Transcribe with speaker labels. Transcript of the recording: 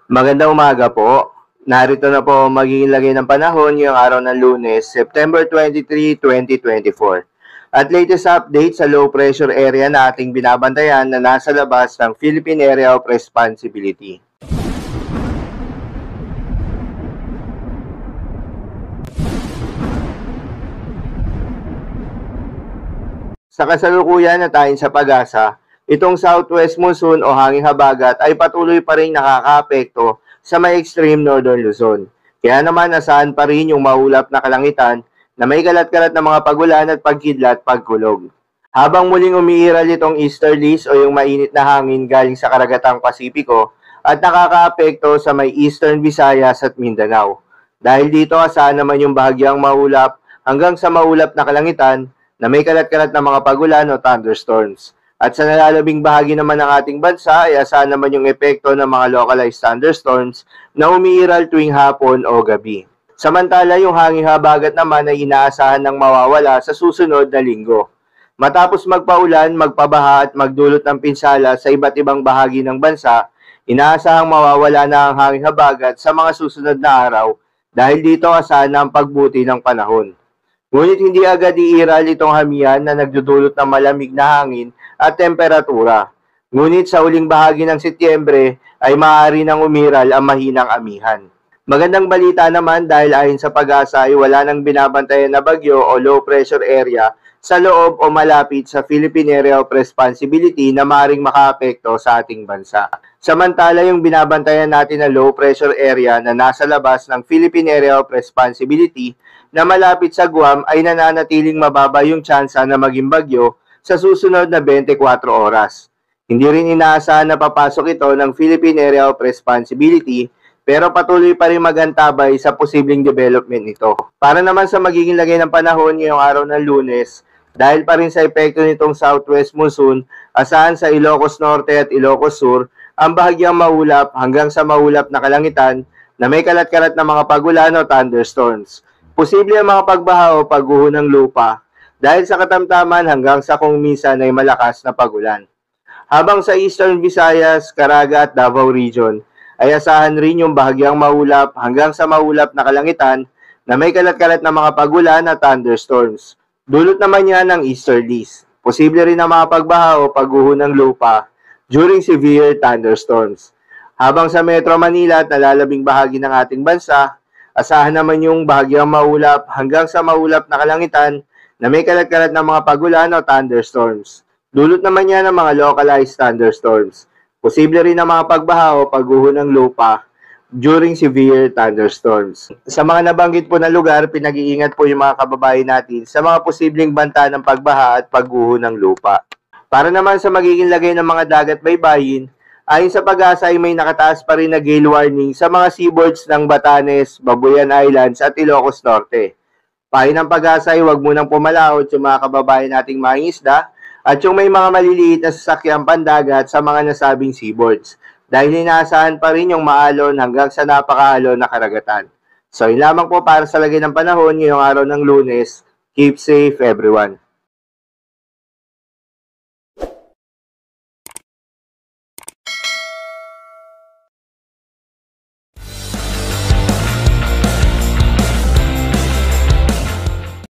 Speaker 1: Magandang umaga po. Narito na po ang magiging lagay ng panahon ngayong araw ng Lunes, September 23, 2024. At latest update sa low pressure area na ating binabantayan na nasa labas ng Philippine Area of Responsibility. Sa kasalukuyan na tayo sa pag-asa, itong southwest monsoon o hanging habagat ay patuloy pa rin nakakaapekto sa may extreme northern Luzon. Kaya naman nasaan pa rin yung maulap na kalangitan na may kalat-kalat na mga pagulan at pagkidlat pagkulog. Habang muling umiiral itong easterlies o yung mainit na hangin galing sa karagatang Pasipiko at nakakaapekto sa may eastern Visayas at Mindanao. Dahil dito asahan naman yung bahagyang maulap hanggang sa maulap na kalangitan na may kalat-kalat na mga pagulan o thunderstorms. At sa nalalabing bahagi naman ng ating bansa ay asahan naman yung epekto ng mga localized thunderstorms na umiiral tuwing hapon o gabi. Samantala yung hanging habagat naman ay inaasahan ng mawawala sa susunod na linggo. Matapos magpaulan, magpabaha at magdulot ng pinsala sa iba't ibang bahagi ng bansa, inaasahang mawawala na ang hanging habagat sa mga susunod na araw dahil dito asahan na ang pagbuti ng panahon. Ngunit hindi agad iiral itong hamian na nagdudulot ng malamig na hangin at temperatura. Ngunit sa uling bahagi ng Setyembre ay maaari nang umiral ang mahinang amihan. Magandang balita naman dahil ayon sa pag-asa ay wala nang binabantayan na bagyo o low pressure area sa loob o malapit sa Philippine Area of Responsibility na maaaring makaapekto sa ating bansa. Samantala yung binabantayan natin na low pressure area na nasa labas ng Philippine Area of Responsibility na malapit sa Guam ay nananatiling mababa yung tsansa na maging bagyo sa susunod na 24 oras. Hindi rin inaasahan na papasok ito ng Philippine Area of Responsibility pero patuloy pa rin magantabay sa posibleng development nito. Para naman sa magiging lagay ng panahon ngayong araw ng Lunes, dahil pa rin sa epekto nitong southwest monsoon, asahan sa Ilocos Norte at Ilocos Sur ang bahagyang maulap hanggang sa maulap na kalangitan na may kalat-kalat na mga pagulan o thunderstorms. Posible ang mga pagbaha o pagguho ng lupa dahil sa katamtaman hanggang sa kung minsan ay malakas na pagulan. Habang sa Eastern Visayas, Caraga at Davao Region ay asahan rin yung bahagyang maulap hanggang sa maulap na kalangitan na may kalat-kalat na mga pagulan at thunderstorms. Dulot naman yan ng easterlies. Posible rin ang mga pagbaha o pagguho ng lupa during severe thunderstorms. Habang sa Metro Manila at nalalabing bahagi ng ating bansa, asahan naman yung bahagyang maulap hanggang sa maulap na kalangitan na may kalat-kalat na mga pagulan o thunderstorms. Dulot naman yan ng mga localized thunderstorms. Posible rin ang mga pagbaha o pagguho ng lupa during severe thunderstorms. Sa mga nabanggit po na lugar, pinag-iingat po yung mga kababayan natin sa mga posibleng banta ng pagbaha at pagguho ng lupa. Para naman sa magiging lagay ng mga dagat baybayin, ayon sa pag-asa ay may nakataas pa rin na gale warning sa mga seaboards ng Batanes, Babuyan Islands at Ilocos Norte. Payo ng pag-asa ay huwag munang pumalaot yung mga kababayan nating mangingisda at yung may mga maliliit na sasakyang pandagat sa mga nasabing seaboards dahil inaasahan pa rin yung maalon hanggang sa napakaalon na karagatan. So yun lamang po para sa lagay ng panahon ngayong araw ng Lunes. Keep safe everyone.